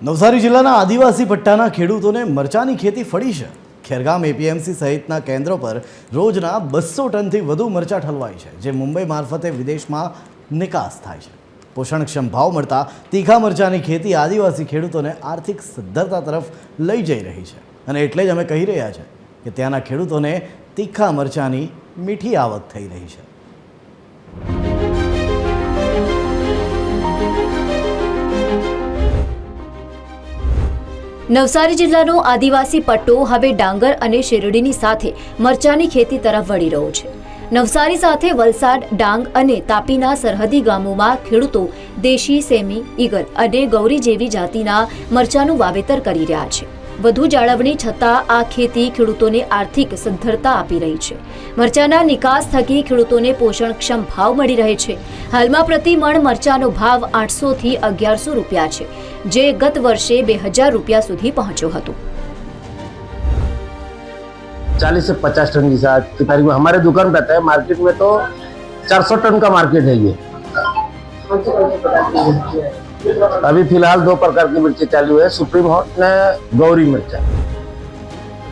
નવસારી જિલ્લાના આદિવાસી પટ્ટાના ખેડૂતોને મરચાની ખેતી ફળી છે। ખેરગામ એપીએમસી સહિતના કેન્દ્રો પર રોજના 200 ટનથી વધુ મરચાં ઠલવાય છે, જે મુંબઈ મારફતે વિદેશમાં નિકાસ થાય છે। પોષણક્ષમ ભાવ મળતા તીખા મરચાની ખેતી આદિવાસી ખેડૂતોને આર્થિક સદ્ધરતા તરફ લઈ જઈ રહી છે, અને એટલે જ અમે કહી રહ્યા છે કે ત્યાંના ખેડૂતોને તીખા મરચાની મીઠી આવક થઈ રહી છે। નવસારી જિલ્લાનો આદિવાસી પટ્ટો હવે ડાંગર અને શેરડીની સાથે મરચાની ખેતી તરફ વળી રહ્યો છે। નવસારી સાથે વલસાડ, ડાંગ અને તાપીના સરહદી ગામોમાં ખેડૂતો દેશી, સેમી, ઈગલ અને ગૌરી જેવી જાતિના મરચાનું વાવેતર કરી રહ્યા છે। વધુ જાળવણી છતાં આ ખેતી ખેડૂતોને આર્થિક સદ્ધરતા આપી રહી છે। મરચાના નિકાસ થકી ખેડૂતોને પોષણક્ષમ ભાવ મળી રહે છે। હાલમાં પ્રતિ મણ મરચાનો ભાવ 800 થી 1100 રૂપિયા છે, જે ગત વર્ષે 2000 રૂપિયા સુધી પહોંચ્યો હતો। 40 से 50 टन की साथ की तारीख में हमारे दुकान पे आता है। मार्केट में तो 400 टन का मार्केट है ये। अभी फिलहाल 2 प्रकार की मिर्ची चालू है, सुप्रीम हॉट ने गौरी मिर्चा।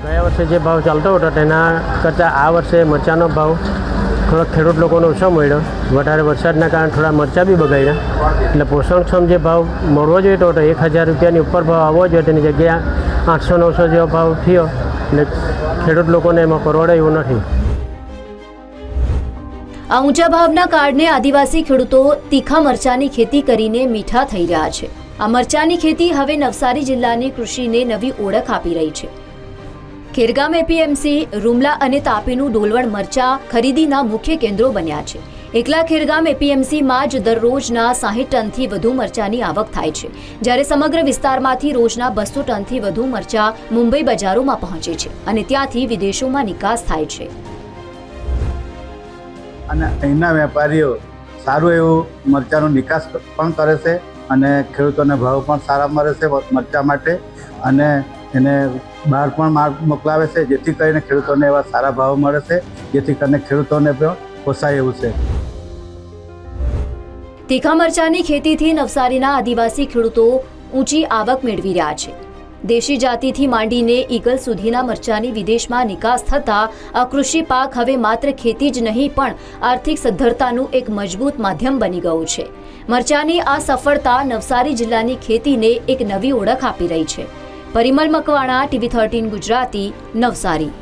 ગયા વર્ષે જે ભાવ ચાલતો હતો તેના કરતાં આ વર્ષે મરચાંનો ભાવ થોડો ખેડૂત લોકોને ઓછો મળ્યો। વધારે વરસાદના કારણે થોડા મરચાં બી બગાડ્યા, એટલે પોષણક્ષમ જે ભાવ મળવો જોઈતો હતો 1000 રૂપિયાની ઉપર ભાવ આવવો જોઈએ, તેની જગ્યાએ 800-900 જેવો ભાવ થયો, એટલે ખેડૂત લોકોને એમાં પરવડે એવું નથી। આ ઊંચા ભાવના કારણે આદિવાસી ખેડૂતો તીખા મરચાની ખેતી કરીને મીઠા થઈ રહ્યા છે। આ મરચાની ખેતી હવે નવસારી જિલ્લાની કૃષિને નવી ઓળખ આપી રહી છે। ખેરગામ એપીએમસી, રૂમલા અને તાપીનું ડોલવણ મરચા ખરીદીના મુખ્ય કેન્દ્રો બન્યા છે। એકલા ખેરગામ એપીએમસીમાં જ દરરોજના 60 ટનથી વધુ મરચાની આવક થાય છે, જ્યારે સમગ્ર વિસ્તારમાંથી રોજના 200 ટનથી વધુ મરચા મુંબઈ બજારોમાં પહોંચે છે અને ત્યાંથી વિદેશોમાં નિકાસ થાય છે। અને અહીંના વેપારીઓ સારું એવું મરચાંનો નિકાસ પણ કરે છે અને ખેડૂતોને ભાવ પણ સારા મળે છે મરચાં માટે, અને એને બહાર પણ માલ મોકલાવે છે, જેથી કરીને ખેડૂતોને એવા સારા ભાવ મળે છે, જેથી કરીને ખેડૂતોને પણ પોસાય એવું છે। તીખા મરચાની ખેતીથી નવસારીના આદિવાસી ખેડૂતો ઊંચી આવક મેળવી રહ્યા છે। દેશી જાતિથી માંડીને ઈગલ સુધીના મરચાની વિદેશમાં નિકાસ થતા આ કૃષિ પાક હવે માત્ર ખેતી જ નહીં પણ આર્થિક સદ્ધરતાનું એક મજબૂત માધ્યમ બની ગયું છે। મરચાની આ સફળતા નવસારી જિલ્લાની ખેતીને એક નવી ઓળખ આપી રહી છે। પરિમલ મકવાણા, TV 13 ગુજરાતી, નવસારી।